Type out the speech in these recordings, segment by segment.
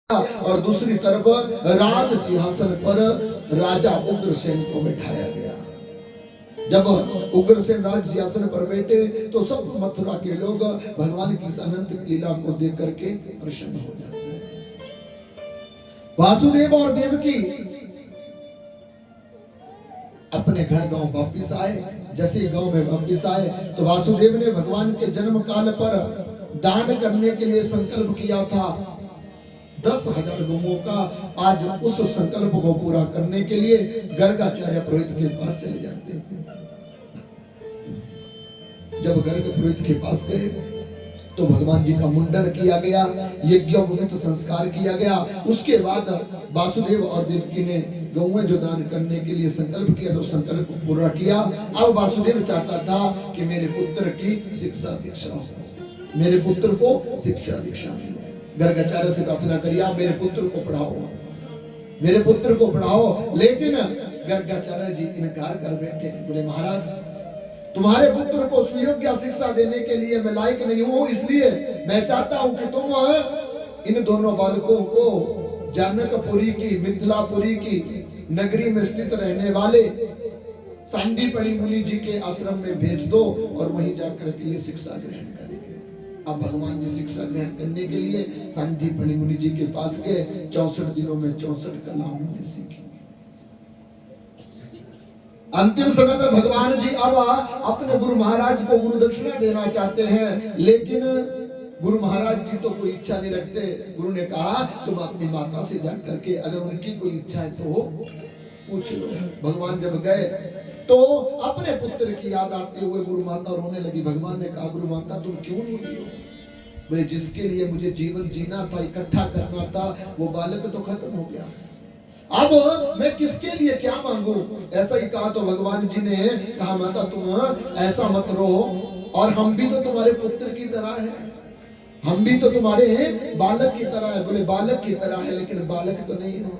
और दूसरी तरफ राज सिंहासन पर राजा उग्रसेन को बिठाया गया। जब उग्रसेन राज सिंहासन पर बैठे तो सब मथुरा के लोग भगवान की इस अनंत लीला को देख करके प्रसन्न हो जाते हैं। वासुदेव और देवकी अपने घर गांव वापिस आए। जैसे गांव में वापिस आए तो वासुदेव ने भगवान के जन्म काल पर दान करने के लिए संकल्प किया था 10,000 गौओं का। आज उस संकल्प को पूरा करने के लिए गर्गाचार्य पुरोहित के पास चले जाते हैं। जब गर्ग पुरोहित के पास गए तो भगवान जी का मुंडन किया गया, यज्ञोपवीत संस्कार किया गया। उसके बाद वासुदेव और देवकी ने गौएं जो दान करने के लिए संकल्प किया तो संकल्प पूरा किया। अब वासुदेव चाहता था कि मेरे पुत्र की शिक्षा दीक्षा हो, मेरे पुत्र को शिक्षा दीक्षा मिले। गर्गाचार्य से प्रार्थना करिए, मेरे पुत्र को पढ़ाओ, मेरे पुत्र को पढ़ाओ। लेकिन गर्गाचार्य जी इनकार कर बैठे। बोले महाराज, तुम्हारे पुत्र को सुयोग्य शिक्षा देने के लिए मैं लायक नहीं हूं, इसलिए मैं चाहता हूं कि तुम इन दोनों बालकों को जनकपुरी की, मिथिलापुरी की नगरी में स्थित रहने वाले सांदीपनि मुनि जी के आश्रम में भेज दो और वहीं जाकर के ये शिक्षा ग्रहण करेंगे। अब भगवान जी शिक्षा ग्रहण करने के लिए सांदीपनि मुनि जी के पास गए। 64 दिनों में 64 कला उन्होंने सीखी। अंतिम समय में भगवान जी अब अपने गुरु महाराज को गुरु दक्षिणा देना चाहते हैं, लेकिन गुरु महाराज जी तो कोई इच्छा नहीं रखते। गुरु ने कहा तुम अपनी माता से जाकर के अगर उनकी कोई इच्छा है तो पूछ लो। भगवान जब गए तो अपने पुत्र की याद आते हुए गुरु माता रोने लगी। भगवान ने कहा गुरु माता तुम क्यों रो रही हो? बोले जिसके लिए मुझे जीवन जीना था, इकट्ठा करना था, वो बालक तो खत्म हो गया। अब मैं किसके लिए क्या मांगू? ऐसा ही कहा तो भगवान जी ने कहा माता तुम ऐसा मत रो, और हम भी तो तुम्हारे पुत्र की तरह है, हम भी तो तुम्हारे बालक की तरह है। बोले बालक की तरह है लेकिन बालक तो नहीं हो।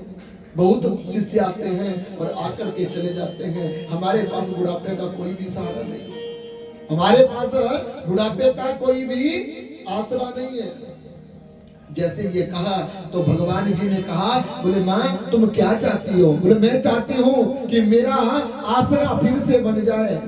बहुत शिष्य आते हैं और आकर के चले जाते हैं। हमारे पास बुढ़ापे का कोई भी सहारा नहीं, हमारे पास बुढ़ापे का कोई भी आसरा नहीं है। जैसे ये कहा तो भगवान जी ने कहा बोले माँ तुम क्या चाहती हो? बोले मैं चाहती हूँ कि मेरा आसरा फिर से बन जाए।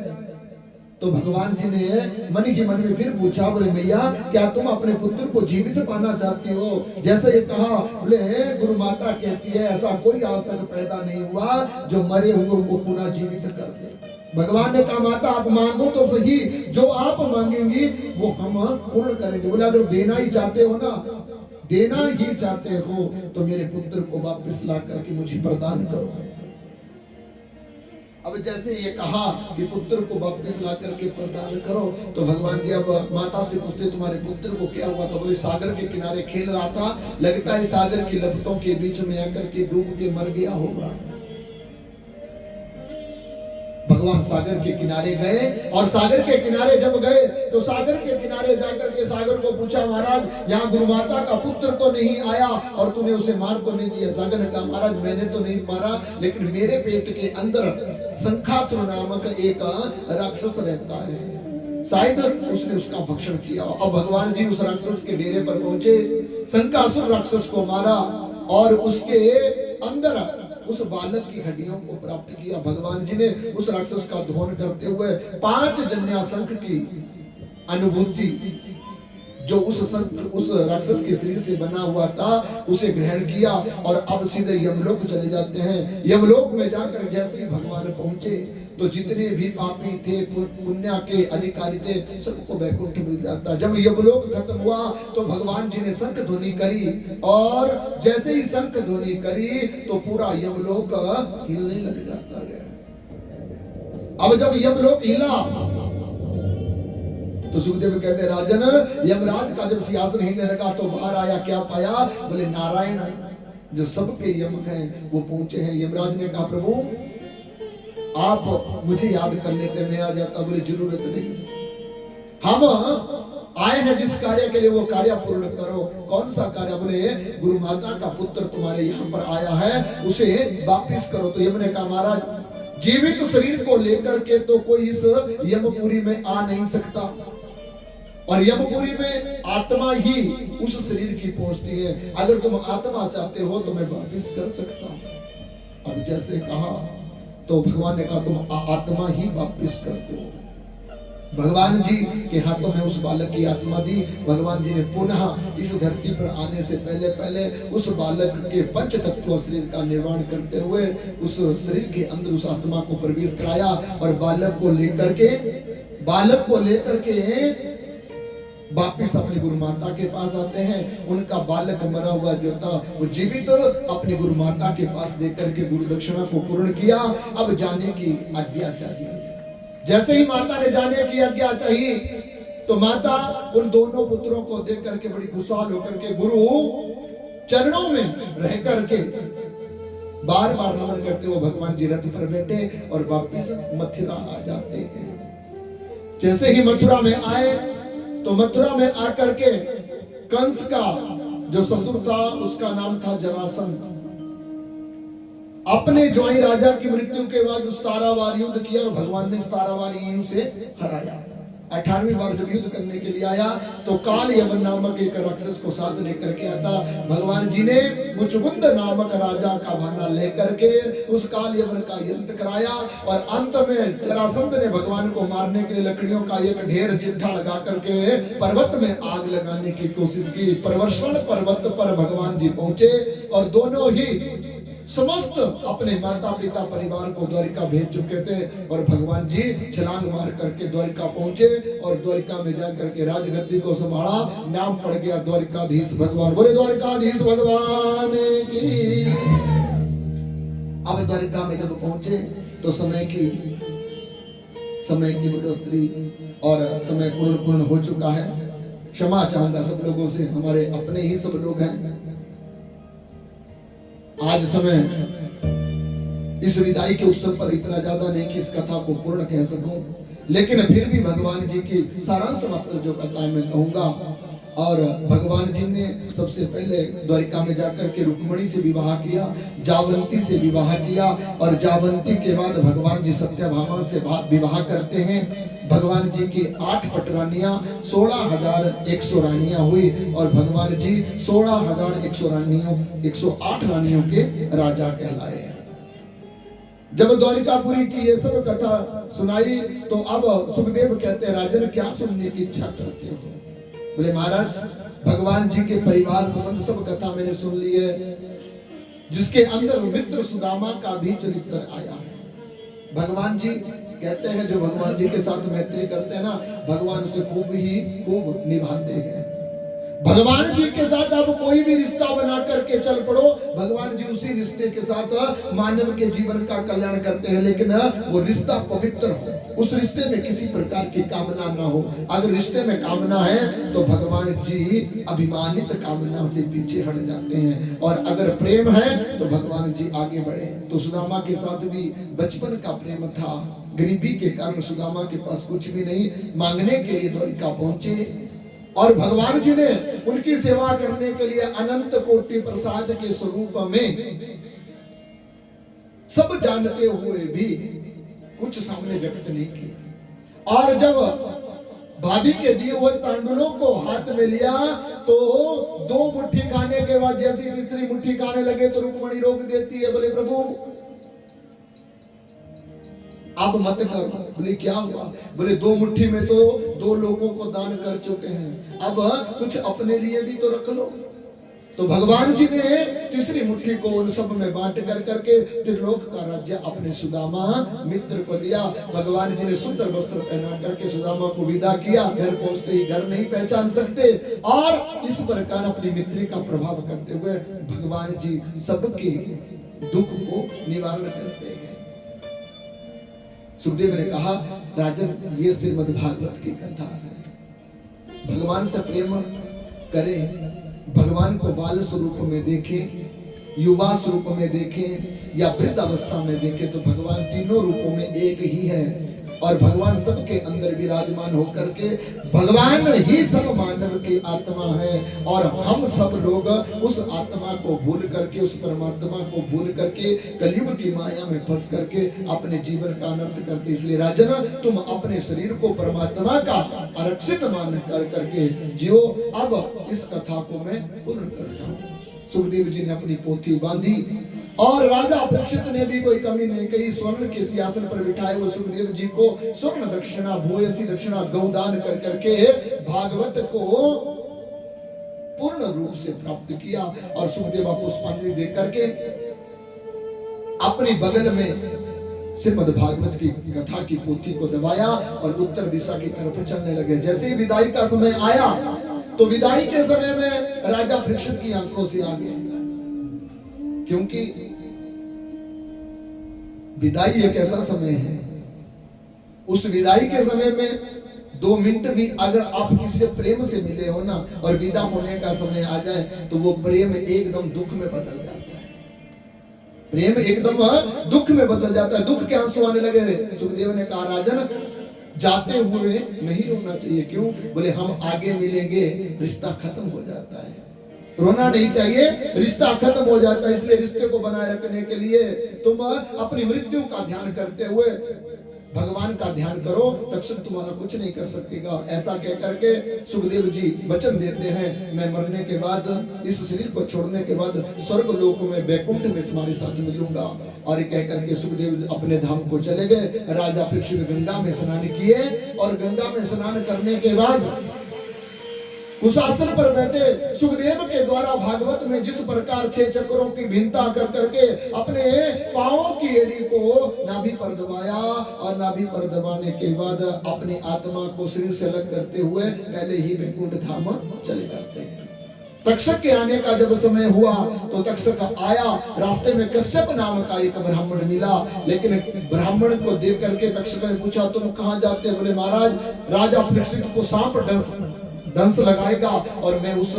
तो भगवान जी ने मन ही मन में फिर पूछा, बोले मैया क्या तुम अपने पुत्र को जीवित पाना चाहती हो? जैसे ये कहा बोले गुरु माता कहती है ऐसा कोई आज तक पैदा नहीं हुआ जो मरे हुए को पुनः जीवित कर दे। भगवान ने कहा माता आप मांगो तो सही, जो आप मांगेंगी वो हम पूर्ण करेंगे। बोले अगर देना ही चाहते हो ना, देना ही चाहते हो तो मेरे पुत्र को वापस ला करके मुझे प्रदान करो। अब जैसे ये कहा कि पुत्र को वापस ला करके प्रदान करो तो भगवान जी अब माता से पूछते तुम्हारे पुत्र को क्या हुआ? तो बोले सागर के किनारे खेल रहा था, लगता है सागर की लपटों के बीच में आकर के डूब के मर गया होगा। भगवान सागर के किनारे गए और सागर के किनारे जब गए तो सागर के किनारे जाकर के सागर को पूछा महाराज यहाँ गुरु माता का पुत्र तो नहीं आया और तूने उसे मार तो नहीं दिया? सागर ने कहा महाराज मैंने तो नहीं मारा, लेकिन मेरे पेट के अंदर शंखासुर नामक एक राक्षस रहता है, शायद उसने उसका भक्षण किया। अब भगवान जी उस राक्षस के डेरे पर पहुंचे, शंखासुर राक्षस को मारा और उसके अंदर उस बालक की हड्डियों को प्राप्त किया। भगवान जी ने उस राक्षस का दहन करते हुए 5 जन्या शंख की अनुभूति जो उस राक्षस के शरीर से बना हुआ था उसे ग्रहण किया और अब सीधे यमलोक चले जाते हैं। यमलोक में जाकर जैसे ही भगवान पहुंचे तो जितने भी पापी थे, पुण्य के अधिकारी थे, सबको वैकुंठ मिल जाता। जब यमलोक खत्म हुआ तो भगवान जी ने शंख ध्वनि करी और जैसे ही शंख ध्वनि करी तो पूरा यमलोक हिलने लग जाता है। अब जब यमलोक हिला तो सुखदेव कहते राजन यमराज का जब सिंहासन हिलने लगा तो बाहर आया, क्या पाया? बोले नारायण जो सबके यम हैं वो पहुंचे हैं। यमराज ने कहा प्रभु आप मुझे याद कर लेते मैं आ जाता। बोले जरूरत नहीं, हम आए हैं जिस कार्य के लिए वो कार्य पूर्ण करो। कौन सा कार्य? बोले गुरु माता का पुत्र तुम्हारे यहाँ पर आया है उसे वापिस करो। तो यम ने कहा महाराज जीवित शरीर को लेकर के तो कोई इस यमपुरी में आ नहीं सकता, और यमपुरी में आत्मा ही उस शरीर की पहुंचती है। अगर तुम आत्मा चाहते हो तो मैं वापिस कर सकता हूं। अब जैसे कहा तो भगवान ने कहा तुम आत्मा ही वापिस कर दो। भगवान जी के हाथों में उस बालक की आत्मा दी। भगवान जी ने पुनः इस धरती पर आने से पहले पहले उस बालक के पंच तत्व शरीर का निर्माण करते हुए उस शरीर के अंदर उस आत्मा को प्रवेश कराया और बालक को लेकर के वापिस अपनी गुरु माता के पास आते हैं। उनका बालक मरा हुआ जो था वो जीवित अपनी गुरु माता के पास देकर के गुरु दक्षिणा को पूर्ण किया। अब जाने की आज्ञा चाहिए। जैसे ही माता ने जाने की आज्ञा चाहिए तो माता उन दोनों पुत्रों को देख करके बड़ी खुशहाल होकर के गुरु चरणों में रह करके बार बार नमन करते हुए भगवान जी रथ पर बैठे और वापिस मथुरा आ जाते हैं। जैसे ही मथुरा में आए तो मथुरा में आकर के कंस का जो ससुर था उसका नाम था जरासंध। अपने ज्वाई राजा की मृत्यु के बाद उस तारावार युद्ध किया और भगवान ने तारावार युद्ध से हराया। 18वीं बार जब युद्ध करने के लिए आया तो काल यवन नामक एक राक्षस को साथ लेकर के आता। भगवान जी ने मुचुकुंद नामक राजा का भाना लेकर के उस काल यवन का युद्ध कराया और अंत में जरासंध ने भगवान को मारने के लिए लकड़ियों का एक ढेर चिट्ठा लगा करके पर्वत में आग लगाने की कोशिश की। प्रवर्षण पर्वत पर भगवान जी पहुंचे और दोनों ही समस्त अपने माता पिता परिवार को द्वारिका भेज चुके थे और भगवान जी छलांग मार करके द्वारिका पहुंचे और द्वारिका में जाकर के राजगद्दी को संभाला। नाम पड़ गया द्वारिकाधीश भगवान। बोले द्वारिकाधीश भगवान की। अब द्वारिका में जब पहुंचे तो समय की बढ़ोतरी और समय पूर्ण हो चुका है। क्षमा चाहूंगा सब लोगों से, हमारे अपने ही सब लोग हैं। आज समय इस विदाई के उत्सव पर इतना ज्यादा नहीं कि इस कथा को पूर्ण कह सकूं, लेकिन फिर भी भगवान जी की सारांश मात्र जो कथा मैं कहूंगा। और भगवान जी ने सबसे पहले द्वारिका में जाकर के रुक्मिणी से विवाह किया, जावंती से विवाह किया और जावंती के बाद भगवान जी सत्यभामा से विवाह करते हैं। भगवान जी की 8 पटरानियां 16,100 रानियां हुई और भगवान जी 16,108 रानियों के राजा कहलाए। जब द्वारिकापुरी की ये सब कथा सुनाई तो अब सुखदेव कहते हैं राजन क्या सुनने की इच्छा करते हो? बोले महाराज भगवान जी के परिवार संबंध सब कथा मैंने सुन ली है, जिसके अंदर मित्र सुदामा का भी चरित्र आया है। भगवान जी कहते हैं जो भगवान जी के साथ मैत्री करते हैं ना, भगवान उसे खूब निभाते हैं। भगवान जी के साथ आप कोई भी रिश्ता बना करके चल पड़ो, भगवान जी उसी रिश्ते के साथ मानव के जीवन का कल्याण करते हैं, लेकिन वो रिश्ता पवित्र हो, उस रिश्ते में किसी प्रकार की कामना ना हो। अगर रिश्ते में कामना है तो भगवान जी अभिमानित कामना से पीछे हट जाते हैं, और अगर प्रेम है तो भगवान जी आगे बढ़े। तो सुदामा के साथ भी बचपन का प्रेम था। गरीबी के कारण सुदामा के पास कुछ भी नहीं, मांगने के लिए द्वारिका पहुंचे और भगवान जी ने उनकी सेवा करने के लिए अनंत कोटि प्रसाद के स्वरूप में सब जानते हुए भी कुछ सामने व्यक्त नहीं किया। और जब भाभी के दिए हुए तांडुलों को हाथ में लिया तो 2 मुट्ठी खाने के बाद जैसी तीसरी मुट्ठी खाने लगे तो रुक्मिणी रोक देती है। बोले प्रभु अब मत करो। बोले क्या हुआ? बोले 2 मुट्ठी में तो 2 लोगों को दान कर चुके हैं, अब कुछ अपने लिए भी तो रख लो। तो भगवान जी ने तीसरी मुट्ठी को उन सब में बांट करके त्रिलोक का राज्य अपने सुदामा मित्र को दिया। भगवान जी ने सुंदर वस्त्र पहना करके सुदामा को विदा किया। घर पहुंचते ही घर नहीं पहचान सकते, और इस प्रकार अपनी मित्री का प्रभाव करते हुए भगवान जी सबके दुख को निवारण करते हैं। सुखदेव ने कहा राजन ये श्रीमद् भागवत की कथा है। भगवान से प्रेम करें, भगवान को बाल स्वरूप में देखें, युवा स्वरूप में देखें या वृद्ध अवस्था में देखें, तो भगवान तीनों रूपों में एक ही है। और भगवान सबके अंदर विराजमान होकर के भगवान ही सब मानव की आत्मा है और हम सब लोग उस आत्मा को भूल करके, उस परमात्मा को भूल करके कलयुग की माया में फंस करके अपने जीवन का अनर्थ करते। इसलिए राजन, तुम अपने शरीर को परमात्मा का आरक्षित मान कर करके जियो। अब इस कथा को मैं पूर्ण करता हूँ। सुखदेव जी ने अपनी पोथी बांधी और राजा परीक्षित ने भी कोई कमी नहीं कही। स्वर्ण के सिंहासन पर बिठाए हुए सुखदेव जी को स्वर्ण दक्षिणा, भूयसी दक्षिणा, गौदान कर करके भागवत को पूर्ण रूप से प्राप्त किया। और सुखदेव पुष्पांजलि देख करके अपनी बगल में श्रीमद् भागवत की कथा की पोथी को दबाया और उत्तर दिशा की तरफ चलने लगे। जैसे ही विदाई का समय आया तो विदाई के समय में राजा परीक्षित की आंखों से आ गया, क्योंकि विदाई एक ऐसा समय है, उस विदाई के समय में 2 मिनट भी अगर आप किसी प्रेम से मिले हो ना और विदा होने का समय आ जाए तो वो प्रेम एकदम दुख में बदल जाता है। प्रेम एकदम दुख में बदल जाता है। दुख के आंसू आने लगे। रे सुखदेव ने कहा, राजन जाते हुए नहीं रोना चाहिए। क्यों? बोले हम आगे मिलेंगे, रिश्ता खत्म हो जाता है। रोना नहीं चाहिए, रिश्ता खत्म हो जाता है। इसलिए रिश्ते को बनाए रखने के लिए तुम अपनी मृत्यु का ध्यान करते हुए भगवान का ध्यान करो, तक्षक तुम्हारा कुछ नहीं कर सकेगा। ऐसा कह करके सुखदेव जी वचन देते हैं, मैं मरने के बाद, इस शरीर को छोड़ने के बाद स्वर्ग लोक में वैकुंठ में तुम्हारे साथ मिलूंगा। और ये कह करके सुखदेव अपने धाम को चले गए। राजा परीक्षित गंगा में स्नान किए और गंगा में स्नान करने के बाद उस आसन पर बैठे सुखदेव के द्वारा भागवत में जिस प्रकार 6 चक्रों की भिन्नता कर करके अपने पांवों की एड़ी को नाभि पर दबाया और नाभि पर दबाने के बाद अपनी आत्मा को शरीर से अलग करते हुए पहले ही वैकुंठ धाम चले जाते हैं। तक्षक के आने का जब समय हुआ तो तक्षक आया। रास्ते में कश्यप नाम का एक ब्राह्मण मिला, लेकिन ब्राह्मण को देख करके तक्षक ने पूछा, तुम कहाँ जाते? बोले महाराज, राजा परीक्षित को सांप दंश लगाएगा और मैं उस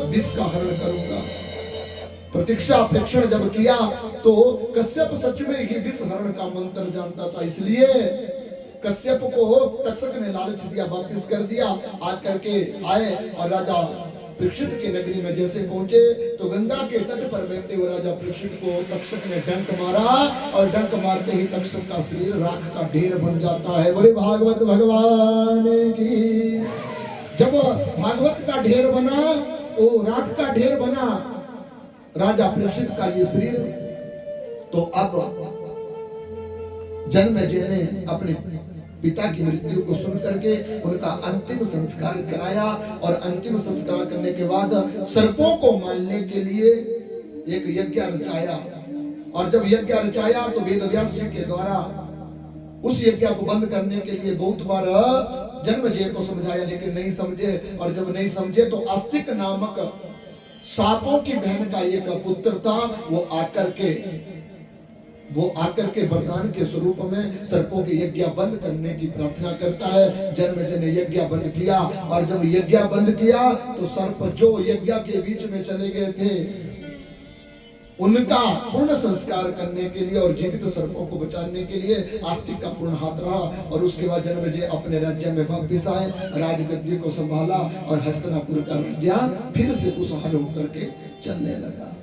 विष का हरण करूंगा। प्रतीक्षा प्रेक्षण जब किया तो कश्यप सच में ही विष हरण का मंत्र जानता था। इसलिए कश्यप को तक्षक ने लालच दिया, वापस कर दिया। आकर के आए और राजा परीक्षित की नगरी में जैसे पहुंचे तो गंगा के तट पर बैठे हुए राजा परीक्षित को तक्षक ने डंक मारा और डंक मारते ही तक्षक का शरीर राख का ढेर बन जाता है। बोले भागवत भगवान की। जब भागवत का ढेर बना, वो राख का ढेर बना राजा परीक्षित का ये शरीर, तो अब जन्मेजय ने अपने पिता की मृत्यु को सुन करके उनका अंतिम संस्कार कराया और अंतिम संस्कार करने के बाद सर्पों को मारने के लिए एक यज्ञ रचाया। और जब यज्ञ रचाया तो वेदव्यास जी के द्वारा उस यज्ञ को बंद करने के लिए बहुत बार जन्मेजय को समझाया, लेकिन नहीं समझे। और जब नहीं समझे तो अस्तिक नामक सांपों की बहन का एक पुत्र था, वो आकर के वरदान के स्वरूप में सर्पों के यज्ञ बंद करने की प्रार्थना करता है। जन्मेजय ने यज्ञ बंद किया और जब यज्ञ बंद किया तो सर्प जो यज्ञ के बीच में चले गए थे उनका पूर्ण संस्कार करने के लिए और जीवित सर्पों को बचाने के लिए आस्तिक का पूर्ण हाथ रहा। और उसके बाद जन्मेजय अपने राज्य में वापिस आए, राजगद्दी को संभाला और हस्तिनापुर का राज्य फिर से खुशहाल होकर के चलने लगा।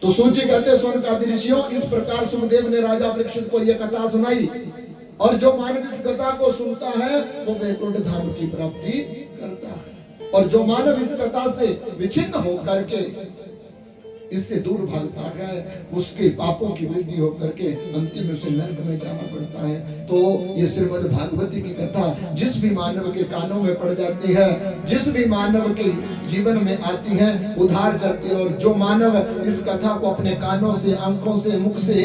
तो सूची कहते सोनकादि ऋषियों, इस प्रकार सुखदेव ने राजा परीक्षित को यह कथा सुनाई और जो मानव इस कथा को सुनता है वो वैकुंठ धाम की प्राप्ति करता है, और जो मानव इस कथा से विच्छिन्न होकर के इससे दूर भागता है उसके पापों की वृद्धि होकर के अंतिम उसे नरक में जाना पड़ता है। तो ये श्रीमद् भागवती की कथा जिस भी मानव के कानों में पड़ जाती है, जिस भी मानव के जीवन में आती है, उद्धार करती है। और जो मानव इस कथा को अपने कानों से, आंखों से, मुख से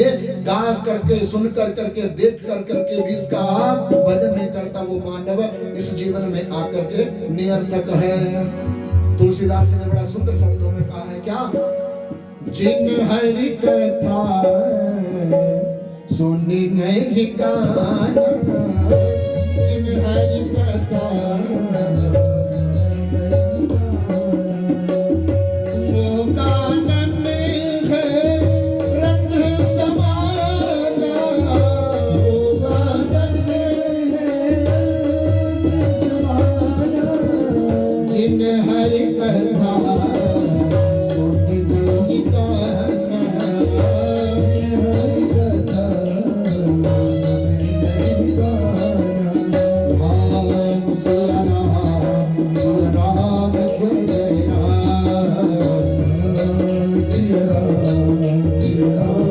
गा करके, सुन कर करके, देख कर करके भी इसका भजन नहीं करता, वो मानव इस जीवन में आकर के निरर्थक है। तुलसीदास जी ने बड़ा सुंदर शब्दों में कहा है, क्या? जिन हरि कथा सुनी नहीं गाना, जिन हरि कथा वो कानन है रंध्र समाना, वो कानन श्री राम